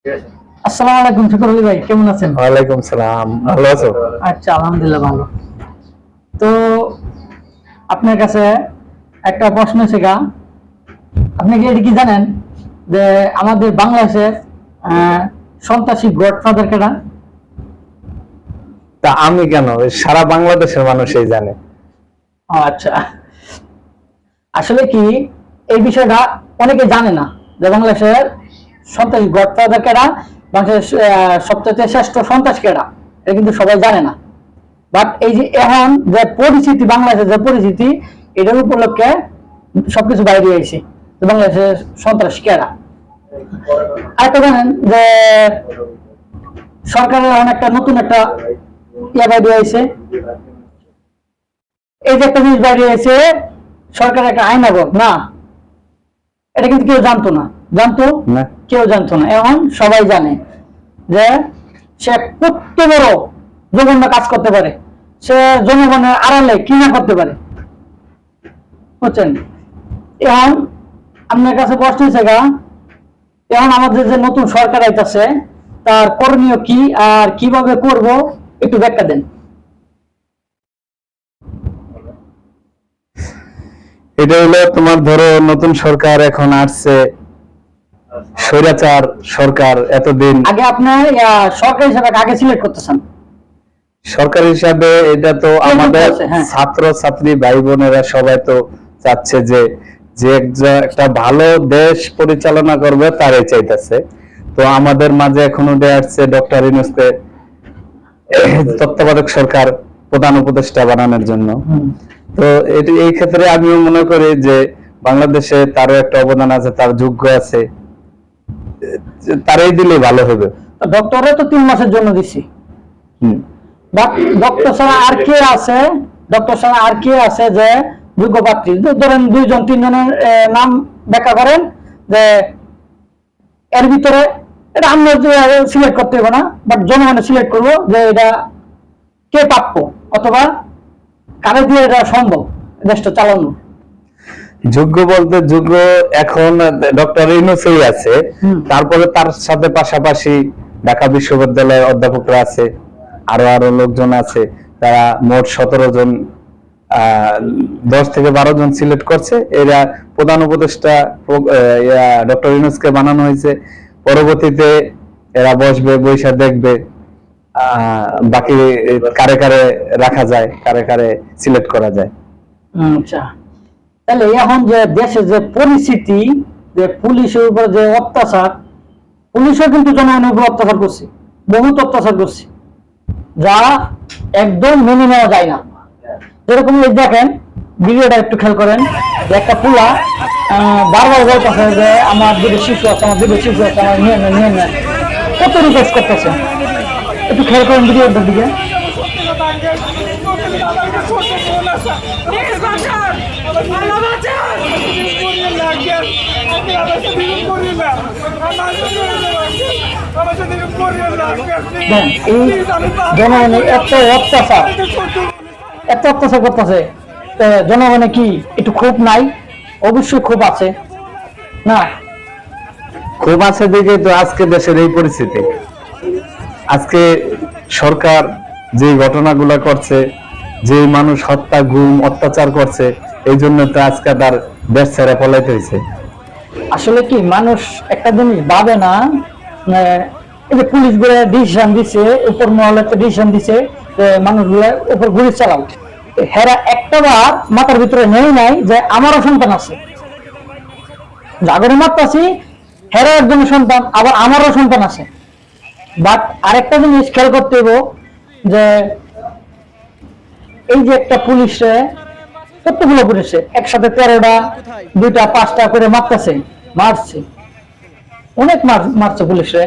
আসসালামু আলাইকুম ফিকর ভাই, কেমন আছেন? ওয়ালাইকুম সালাম। ভালো আছো? আচ্ছা, আলহামদুলিল্লাহ ভালো। তো আপনার কাছে একটা প্রশ্ন আছে গা, আপনি কি এটা কি জানেন যে আমাদের বাংলাদেশের সন্ত্রাসী গডফাদার কেনা? তা আমি কেন, সারা বাংলাদেশের মানুষই জানে। আচ্ছা, আসলে কি এই বিষয়টা অনেকে জানে না যে বাংলাদেশের সন্ত্রাসী গডফাদার কেনা, বাংলাদেশের সবচেয়ে শ্রেষ্ঠ সন্ত্রাস কেনা, এটা কিন্তু সবাই জানে না। বাট এই যে এখন যে পরিস্থিতি, বাংলাদেশের যে পরিস্থিতি, এটার উপলক্ষে সবকিছু বাইরে হয়েছে বাংলাদেশের সন্ত্রাস কেরা। আরেকটা জানেন যে সরকারের এখন একটা নতুন একটা বাইরে হয়েছে, এই যে একটা জিনিস বাইরে হয়েছে, সরকারের একটা আইনাগর না, এটা কিন্তু কেউ জানতো না, জানতো না, কেউ জানতো না, এখন সবাই জানে যে সে কত বড় জঘন্য কাজ করতে পারে, সে জনগণের আড়ালে কি না করতে পারে, বুঝছেন? এখন আপনার কাছে প্রশ্ন হচ্ছে গা, এখন আমাদের যে নতুন সরকার আইতাছে তার করণীয় কি আর কিভাবে করব, একটু ব্যাখ্যা দেন। এটা হলো তোমার ধরো নতুন সরকার এখন আসছে, স্বৈরাচার সরকার এতদিন। আগে আপনি সরকার হিসেবে আগে সিলেক্ট করতেছেন সরকার হিসাবে এটা তো আমাদের হ্যাঁ। ছাত্র ছাত্রী ভাই বোনেরা সবাই তো চাচ্ছে যে যে একটা ভালো দেশ পরিচালনা করবে তারাই চাইতেছে। তো আমাদের মাঝে এখন উঠে আসছে ডক্টর ইউনূসকে তত্ত্বাবধায়ক সরকার প্রধান উপদেষ্টা বানানোর জন্য। তো এটি এই ক্ষেত্রে আমিও মনে করি যে বাংলাদেশে তারও একটা অবদান আছে, তার যোগ্য আছে, তারাই দিলে ভালো হবে। ডক্টরে তো 3 মাসের জন্য দিছি, ডক্টর ছাড়া আর কে আছে? ডক্টর ছাড়া আর কে আছে যে যোগ্য প্রার্থী? ধরেন 2-3 জনের নাম ব্যাখ্যা করেন যে এর ভিতরে, এটা আমরা সিলেক্ট করতে হবে না, বাট জনগণে সিলেক্ট করবো যে এটা কে প্রাপ্য, অথবা কারে দিয়ে এটা সম্ভব দেশটা চালানো। যোগ্য বলতে যোগ্য এখন ডক্টর ইউনূসই আছে, তারপরে তার সাথে পাশাপাশি ঢাকা বিশ্ববিদ্যালয়ের অধ্যাপকরা আছে, আরো আরো লোকজন আছে, তারা মোট 17 জন 10 থেকে 12 জন সিলেক্ট করছে। এরা প্রধান উপদেষ্টা ডক্টর ইউনূসকে বানানো হয়েছে। পরবর্তীতে এরা বসবে, বৈশা দেখবে বাকি কারে কারে রাখা যায়, কারে কারে সিলেক্ট করা যায়। আচ্ছা, তাহলে এখন যে দেশের যে পরিস্থিতি, যে পুলিশের উপর যে অত্যাচার, পুলিশও কিন্তু জনগণের উপর অত্যাচার করছে, বহুত অত্যাচার করছে, যা একদম মেনে নেওয়া যায় না। যেরকম দেখেন ভিডিওটা একটু খেয়াল করেন, একটা পুলা বারবার বলতেছে যে আমার দুটো শিশু আছে, আমার দুটো শিশু আছে, আমার নিয়ে নেন, নিয়ে নেন, কত রিকোয়েস্ট করতেছে। একটু খেয়াল করেন ভিডিওটার দিকে। এই জনগণের এত অত্যাচার, এত অত্যাচার করতেছে, জনগণে কি একটু ক্ষোভ নাই? অবশ্যই ক্ষোভ আছে না? ক্ষোভ আছে দিকে তো আজকে দেশের এই পরিস্থিতি। আজকে সরকার যে ঘটনাগুলো করছে, যে মানুষ হত্যা, গুম, অত্যাচার করছে, এই জন্য তো আজকে তার দেশ ছেড়ে পলাইতে হয়েছে। আসলে কি মানুষ একটা জিনিস ভাবে না, এই যে পুলিশ গুলো ডিসিশন দিছে, উপর মহলে তো ডিসিশন দিছে যে মানুষগুলোর উপর গুলি চালাও, হেরা একটা বার মাথার ভিতরে নেই নাই যে আমারও সন্তান আছে, জাগরে মারতাছি, হেরা একজনের সন্তান, আবার আমারও সন্তান আছে। বাট আরেকটা জিনিস খেয়াল করতে হইব যে এই যে একটা পুলিশে, কতগুলো পুলিশে একসাথে 13টা 2টা 5টা করে মারতেছে, মারছে, অনেক মারছে পুলিশে।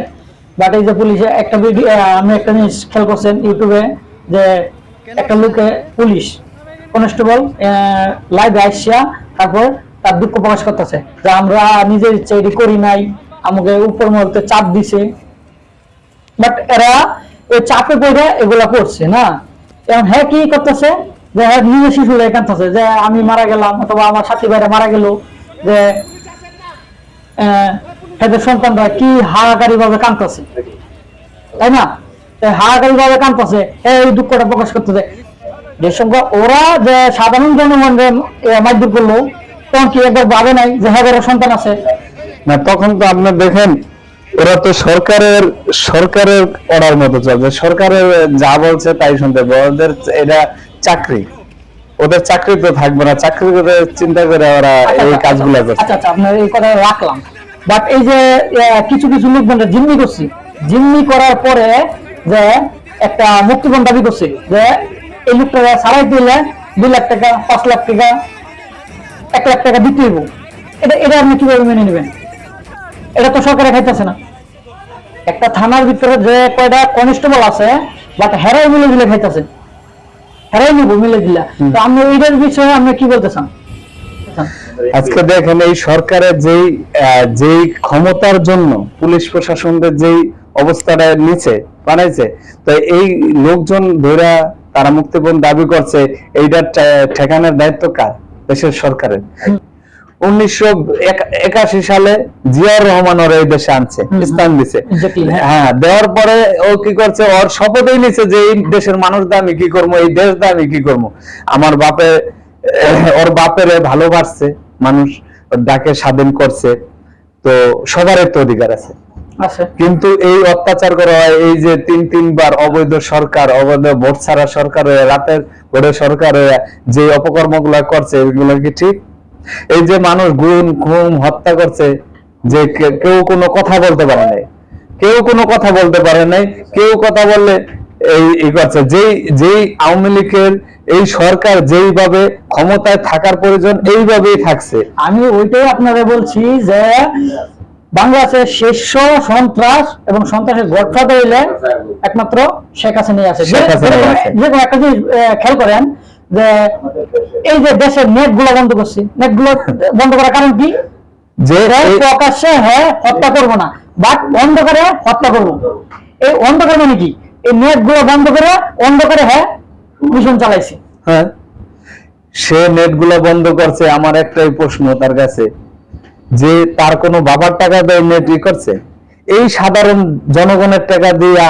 বাট এই যে পুলিশে একটা ভিডিও, আমি একটা জিনিস খেয়াল করছেন ইউটিউবে, যে একটা লোকে পুলিশ কনস্টেবল লাইভে আসিয়া তারপর তার দুঃখ প্রকাশ করতেছে যে আমরা নিজের ইচ্ছা এটি করি নাই, আমাকে উপর মহলতে চাপ দিছে। বাট এরা ওই চাপে পড়ে এগুলা করছে না। এখন হ্যাঁ কি করতেছে, যে হ্যাঁ নিজে শিশুরা কাঁদতেছে যে আমি মারা গেলাম, অথবা আমার সাথী ভাইরা মারা গেল, যে এদের সন্তানরা কি হাহাকারী ভাবে কাঁদতেছে, তাই না? হাহাকারী ভাবে কাঁদতেছে, এই দুঃখটা প্রকাশ করতেছে। যে সঙ্গে ওরা যে সাধারণ জনগণের মারধর করলো, তখন কি একবার ভাবে নাই যে হ্যাঁ সন্তান আছে? না, তখন তো আপনি দেখেন ওরা তো সরকারের অর্ডার মতো চলছে, সরকারের যা বলছে তাই শুনতে হবে। ওদের এটা চাকরি, ওদের চাকরি তো থাকবে না, চাকরি করে চিন্তা করে ওরা এই কাজগুলো করছে। আচ্ছা আচ্ছা, আপনার এই কথা রাখলাম, বাট এই যে কিছু কিছু লোক বলছে জিম্মি করছি, জিম্মি করার পরে যে একটা মুক্তিপণ দাবি করছে যে এই লোকটা ছাড়াই দিলে 2 লাখ টাকা, 5 লাখ টাকা, 1 লাখ টাকা দিতে হইব। এটা আপনি কিভাবে মেনে নেবেন? এটা তো সরকারে খাইতেছে না। একটা থানার ভিতরে যে কয়টা কনস্টেবল আছে, বাট হেরাই মিলে দিলে খাইতেছে, হেরাই নিব মিলে দিলা। তো আপনি এইটার বিষয়ে আপনি কি বলতে চান? আজকে দেখেন এই সরকারের যেই ক্ষমতার জন্য পুলিশ প্রশাসনদের যেই অবস্থাটা নিচে বানাইছে, তো এই লোকজন ধরে তারা মুক্তিপণ দাবি করছে, এইটার ঠেকানোর দায়িত্ব কার? দেশের সরকারের। 1981 সালে জিয়াউর রহমান ওরা এই দেশে আনছে, স্থান দিছে। হ্যাঁ, দেওয়ার পরে ও কি করছে, ওর শপথই নিছে যে এই দেশের মানুষ দা আমি কি করবো, এই দেশ দা আমি কি করবো। আমার বাপে ওর বাপের ভালোবাসছে মানুষ, ডাকে স্বাধীন করছে, তো সবার একটা অধিকার আছে। কিন্তু এই অত্যাচার করা হয়, এই যে 3-3বার অবৈধ সরকার, অবৈধ ভোট ছাড়া সরকার হয়ে, রাতের ভোটে সরকার হয়ে যে অপকর্মগুলা করছে, এগুলো কি ঠিক? এই যে মানুষ গুম হত্যা করছে, যে কেউ কোনো কথা বলতে পারে নাই, কেউ কোনো কথা বলতে পারে নাই, কেউ কথা বললে এই করছে। যেই আওয়ামী লীগের এই সরকার যেইভাবে ক্ষমতায় থাকার প্রয়োজন এইভাবেই থাকছে। আমি ওইটাই আপনারা বলছি যে বাংলাদেশের শীর্ষ সন্ত্রাস এবং সন্ত্রাসের গডফাদার হইলে একমাত্র শেখ হাসিনাই আছে। যে কোনো একটা জিনিস খেয়াল করেন যে এই যে দেশের নেট গুলো বন্ধ করছে, নেট গুলো বন্ধ করার কারণ কি? যে প্রকাশ্যে হ্যাঁ হত্যা করবো না, বাট অন্ধকারে হত্যা করবো। এই অন্ধকার মানে কি? এই নেট গুলো বন্ধ করে অন্ধকারে হ্যাঁ মিশন চালাইছে। হ্যাঁ, সে নেট গুলো বন্ধ করছে। আমার একটাই প্রশ্ন তার কাছে, যে তার কোনো বাবার টাকা দিয়ে নেট করছে? এই সাধারণ জনগণের টাকা দিয়া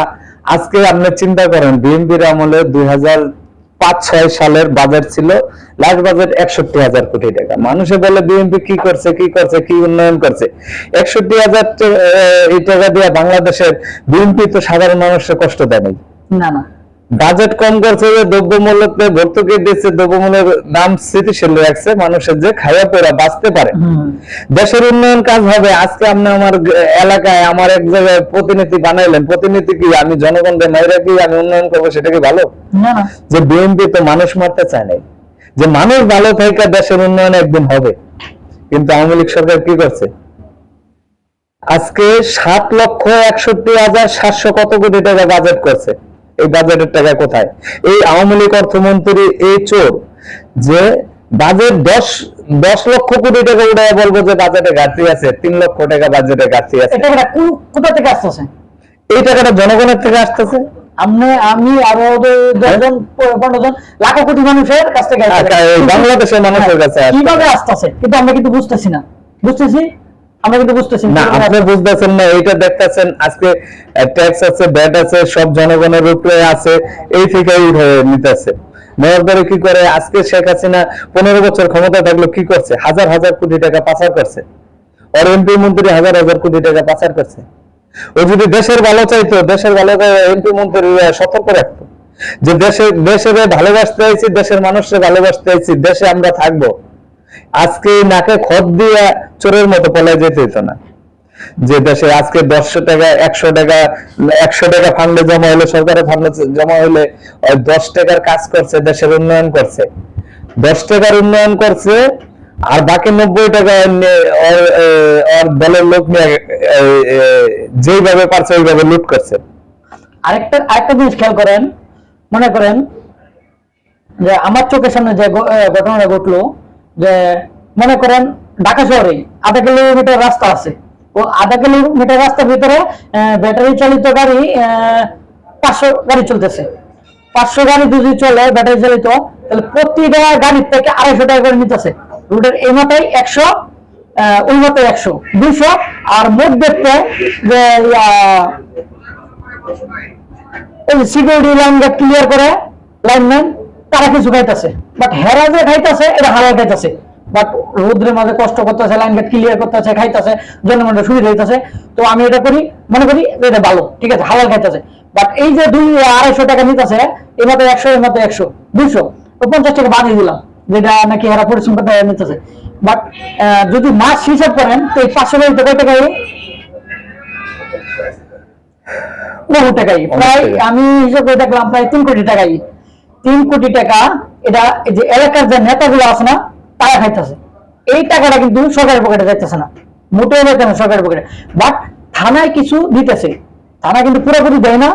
আজকে আপনি চিন্তা করেন, বিএনপির আমলে 2005-6 সালের বাজেট ছিল, লাস্ট বাজেট 61,000 কোটি টাকা। মানুষে বলে বিএনপি কি করছে, কি উন্নয়ন করছে। 61,000 এই টাকা দিয়ে বাংলাদেশের বিএনপি তো সাধারণ মানুষের কষ্ট দেয় নাই। না না, বাজেট কম করছে, যে দ্রব্যমূল্যতে ভর্তুকি দিচ্ছে, দ্রব্যমূল্যের দাম স্থিতিশীল রাখছে, মানুষের যে খাওয়া পড়া বাঁচতে পারে, দেশের উন্নয়ন কাজ হবে। আজকে আপনি আমার এলাকায় আমার এক জায়গায় প্রতিনিধি বানাইলেন, প্রতিনিধি কি আমি জনগণকে মাইরা কি আমি উন্নয়ন করবো? সেটা কি ভালো? যে বিএনপি তো মানুষ মারতে চায় নাই, যে মানুষ ভালো থেকে দেশের উন্নয়ন একদিন হবে। কিন্তু আওয়ামী লীগ সরকার কি করছে? আজকে 7,61,700 কত কোটি টাকা বাজেট করছে। এই বাজেটের টাকা কোথায়? এই আওয়ামী লীগ অর্থমন্ত্রী এই চোর, যে বাজেট 10 লক্ষ কোটি টাকা উঠায় বলবো যে বাজেটে ঘাটতি আছে, 3 লক্ষ টাকা বাজেটে ঘাটতি আছে। কোথা থেকে আসতেছে? এই টাকাটা জনগণের থেকে আসতেছে। আমি আরো 10-15 জন লাখ কোটি মানুষের কাছ থেকে, বাংলাদেশের মানুষের কাছে কিভাবে আসতেছে? কিন্তু আমরা কিন্তু বুঝতেছি না। বুঝতেছি আমরা কিন্তু বুঝতেছি না। আপনি বুঝতেছেন না, এইটা দেখতেছেন আজকে ট্যাক্স আছে, ব্যাট আছে, সব জনগণের উপরে আছে, এই থেকেই নিতেছে। নেওয়ার পরে কি করে? আজকে শেখ হাসিনা 15 বছর ক্ষমতা থাকলো, কি করছে? হাজার হাজার কোটি টাকা পাচার করছে। আর এমপি মন্ত্রী হাজার হাজার কোটি টাকা পাচার করছে। ও যদি দেশের ভালো চাইতো, দেশের ভালো এমপি মন্ত্রী সতর্ক রাখতো যে দেশের ভালোবাসতে আইছি, দেশের মানুষকে ভালোবাসতে আইছি, দেশে আমরা থাকবো। আজকে নাকে খত দিয়ে চোরের মতো পলায় যেতে হতো না। যে দেশে আজকে 100 টাকা 100 টাকা ফান্ডে জমা হলে, সরকারের ফান্ডে জমা হলে 10 টাকার কাজ করছে, দেশের উন্নয়ন করছে, 10 টাকার উন্নয়ন করছে, আর বাকি 90 টাকা আর দলের লোক নিয়ে যেইভাবে পারছে ওইভাবে লুট করছে। আরেকটা জিনিস খেয়াল করেন, মনে করেন যে আমার চোখের সামনে যে ঘটনাটা ঘটলো, যে মনে করেন ঢাকা শহরে 1/2 কিলোমিটার রাস্তা আছে, ও 1/2 কিলোমিটার রাস্তার ভিতরে ব্যাটারি চালিত গাড়ি 500 গাড়ি চলতেছে। 500 গাড়ি যদি চলে ব্যাটারি চালিত, তাহলে প্রতিটা গাড়ির থেকে 250 টাকা করে নিতেছে। রুটের এই মাথায় 100 ওই মতো 100 200 আর মোট দেখতে যে সিকিউরিটি লাইন ক্লিয়ার করে লাইনম্যান তারা কিছু খাইতেছে, বাট হেরা যে খাইতেছে এটা হালাল খাইতেছে, বাট রোদ্রের মাঝে কষ্ট করতেছে, লাইন গেট ক্লিয়ার করতেছে, খাইতেছে, জনগণের সুবিধা হইতেছে। তো আমি এটা করি, মনে করি এটা ভালো, ঠিক আছে, হালাল খাইতেছে। বাট এই যে 200-250 টাকা নিতেছে, এর মতো 100, এর মতো 100 200 50 টাকা বাড়িয়ে দিলাম, যেটা নাকি হেরা পরিশ্রম করতে নিতেছে। বাট যদি মাস হিসাব করেন তো এই 500 কয় টাকা, বহু টাকাই, প্রায় আমি হিসাব করে দেখলাম প্রায় 3 কোটি টাকাই, 3 কোটি টাকা এটা এই যে এলাকার যে নেতাগুলো আছে না তারা খাইতেছে। এই টাকাটা কিন্তু সরকারের পকেটে যাইতেছে না, মোটেও যাইতে না সরকারের পকেটে। বাট থানায় কিছু দিতেছে, থানা কিন্তু পুরোপুরি দেয় না,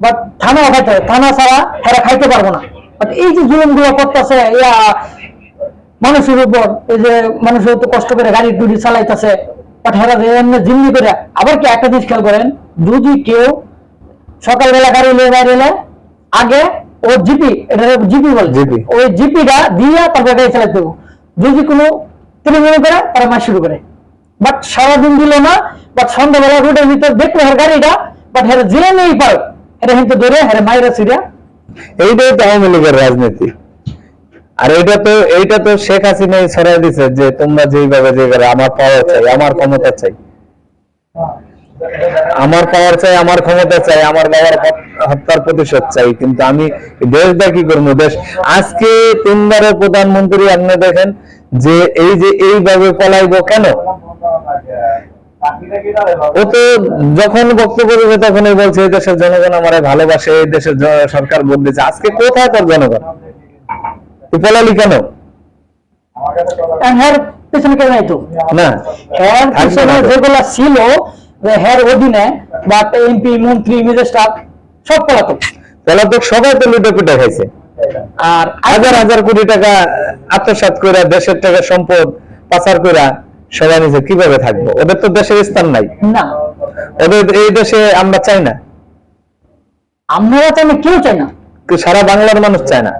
বাট থানা খাইতে হবে, থানা ছাড়া এরা খাইতে পারবো না। বাট এই যে জুলুম গুলো করতেছে মানুষের উপর, এই যে মানুষের তো কষ্ট করে গাড়ি টুড়ি চালাইতেছে, বাট হেরা জিম্মি করে। আবার কি একটা জিনিস খেয়াল করেন, যদি কেউ সকালবেলা গাড়ি নিয়ে বাইরে এলে আগে ও জিপি, এটা জিপি বলে, ওই জিপিটা দিয়ে তারপর গাড়ি চালাতে দেবো। যদি কোনো তৃণমূল করে তারা মাস শুরু করে, বাট সারাদিন দিল না, বাট সন্ধ্যাবেলা রোডের ভিতর দেখলো হের গাড়িটা, বাট হেরা জেলে নেই পারে, এটা কিন্তু ধরে হেরে মাইরা সিরিয়া। এইটাই তো আওয়ামী লীগের রাজনীতি। আর এইটা তো শেখ হাসিনা ছড়াই দিছে যে তোমরা যেইভাবে যে আমার পাওয়ার চাই, আমার ক্ষমতা চাই, আমার পাওয়ার চাই, আমার ক্ষমতা চাই, আমার বাবার হত্যার প্রতিশোধ চাই। কিন্তু আমি দেশটা কি করবো? দেশ আজকে 3 বারের প্রধানমন্ত্রী, আপনি দেখেন যে এই যে এইভাবে পলাইবো কেন? ও তো যখন বক্তব্য দেবে তখনই বলছে এই দেশের জনগণ আমার ভালোবাসে, এই দেশের সরকার ভোট দিচ্ছে। আজকে কোথায় তোর জনগণ? তুই পলালি কেন? পেছনে কেউ নাই তো না, যেগুলা ছিল হের অধীনে, বা এমপি, মন্ত্রী, মিনিস্টার সব পলাতক। সবাই তো লুটে পুটে খাইছে, আর হাজার হাজার কোটি টাকা আত্মসাৎ করে দেশের টাকা সম্পদ পাচার করে সবাই নিজে কিভাবে থাকবো? ওদের তো দেশের স্থান নাই না, ওদের এই দেশে আমরা চাই না, আমরা চাই না, কেউ চাই না, সারা বাংলার মানুষ চায় না।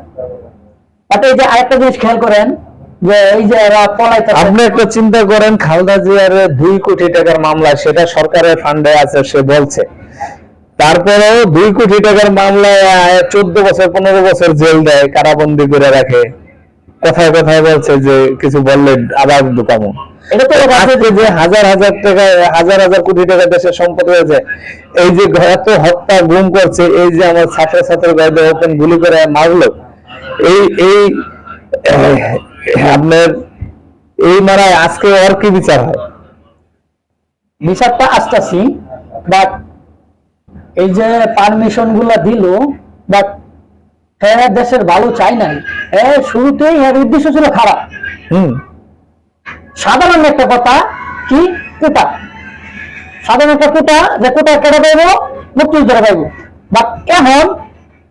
বাট এই যে আরেকটা জিনিস খেয়াল করেন, যে এই যে এরা পলাইতেছে, আপনি একটা চিন্তা করেন, খালেদা জিয়ার 2 কোটি টাকার মামলা, সেটা সরকারের ফান্ডে আছে সে বলছে, তারপরেও 2 কোটি টাকার মামলায় 14 বছর 15 বছর জেল দেয়, কারাবন্দি করে রাখে। কথায় কথায় বলছে যে কিছু বললে আবার ঢুকামো। এটা তো আজকে যে হাজার হাজার টাকা, হাজার হাজার কোটি টাকা দেশের সম্পদ হয়েছে, এই যে এত হত্যা গুম করছে, এই যে আমার ছাত্র গাড়িতে ওপেন গুলি করে মারলো, এই আপনার এই মারায় আজকে ওর কি বিচার হয়? বিচারটা আসতেছি, বাট এই যে পারমিশন গুলা দিল, বাট হ্যাঁ দেশের ভালো চাই নাই, হ্যাঁ শুরুতেই এর উদ্দেশ্য ছিল খারাপ। সাধারণ একটা কথা কি, কোটা, সাধারণ একটা কোটা, যে কোটা কেটে পাইব, মুক্তিযুদ্ধরা পাইব। বাট এখন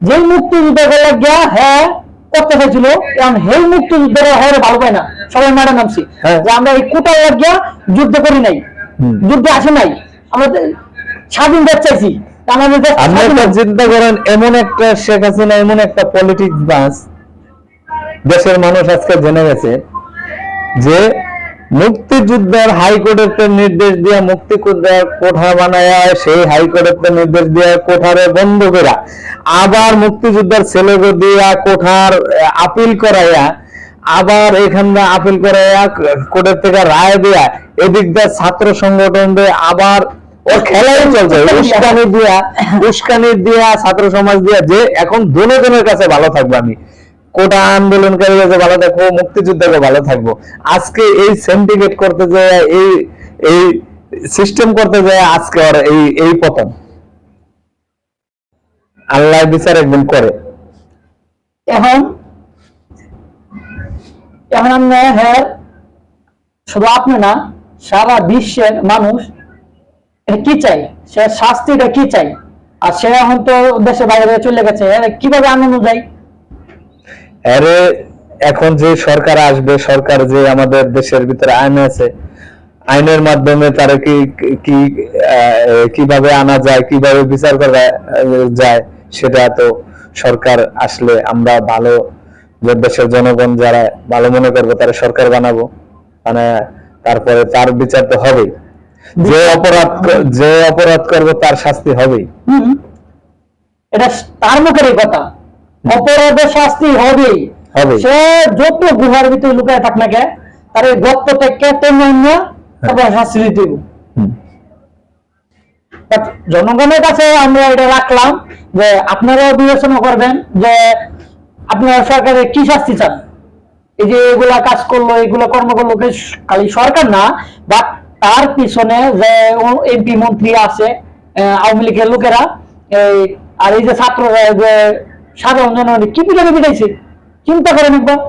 যেই মুক্তিযুদ্ধ গিয়া হ্যাঁ করতে চাইছিল, এখন সেই মুক্তিযুদ্ধরা হ্যাঁ ভালো পায় না, সবাই মারা নামছি যে আমরা এই কোটা লাগিয়া যুদ্ধ করি নাই, যুদ্ধে আসে নাই, আমরা স্বাধীন দেশ চাইছি। চিন্তা করেন, এমন একটা শেখ হাসিনা, এমন একটা পলিটিক্স বাস, দেশের মানুষ আজকে জেনে গেছে যে মুক্তিযুদ্ধের হাইকোর্টের নির্দেশ দিয়ে মুক্তিযোদ্ধার কোঠা বানায়া, সেই হাইকোর্টের নির্দেশ দিয়ে কোঠারে বন্ধ করা, আবার মুক্তিযোদ্ধার ছেলেকে দিয়া কোঠার আপিল করাইয়া, আবার এখানে আপিল করাইয়া কোর্টের থেকে রায় দেয়া, এদিক দিয়ে ছাত্র সংগঠন দিয়ে আবার ওর খেলাই চলছে, উস্কানি দিয়া ছাত্র সমাজ দিয়া, যে এখন দুজনের কাছে ভালো থাকবো, আমি কোটা আন্দোলনকারী কাছে ভালো থাকবো, মুক্তিযুদ্ধকে ভালো থাকবো। আজকে এই সিন্ডিকেট করতে যায়, এই সিস্টেম করতে যায়, আজকে আর এই পতন। আল্লাহ বিচার একদিন করে। এখন আমরা হ্যাঁ শুধু আপনি না, সারা বিশ্বের মানুষ কি চাই, সে শাস্তিটা কি চাই, আর সে এখন তো দেশের বাইরে চলে গেছে, কিভাবে আনন্দ যায়? আরে এখন যে সরকার আসবে, সরকার যে আমাদের দেশের ভিতরে আইন আছে, আইনের মাধ্যমে তারা কিভাবে আনা যায়, কিভাবে বিচার করা যায়, সেটা তো সরকার আসলে আমরা ভালো, যে দেশের জনগণ যারা ভালো মনে করবো তারা সরকার বানাবো, মানে তারপরে তার বিচার তো হবে, যে অপরাধ করবে তার শাস্তি হবে। এটা তার মুখের এই কথা, অপরাধের শাস্তি হবেই হবে। সে যত গুহার ভিতরে লুকায় থাক না কে, তার এই গপ্প থেকে তারপর শাস্তি দিতে হবে। জনগণের কাছে আমরা এটা রাখলাম যে আপনারাও বিবেচনা করবেন যে আপনারা সরকারের কি শাস্তি চান। এই যে এগুলা কাজ করলো, এগুলো কর্ম করলো খালি সরকার না, বা তার পিছনে যে এমপি মন্ত্রী আছে, আওয়ামী লীগের লোকেরা, আর এই যে ছাত্ররা, যে সাধারণ জনগণ কি পিটাকে পিটাইছে চিন্তা করেন একবার।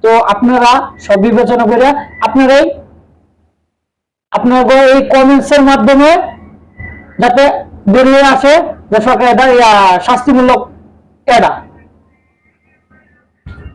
তো আপনারা সব বিবেচনা করে আপনারাই আপনাদের এই কমেন্টস এর মাধ্যমে যাতে বেরিয়ে আসে যে সরকার শাস্তিমূলক এটা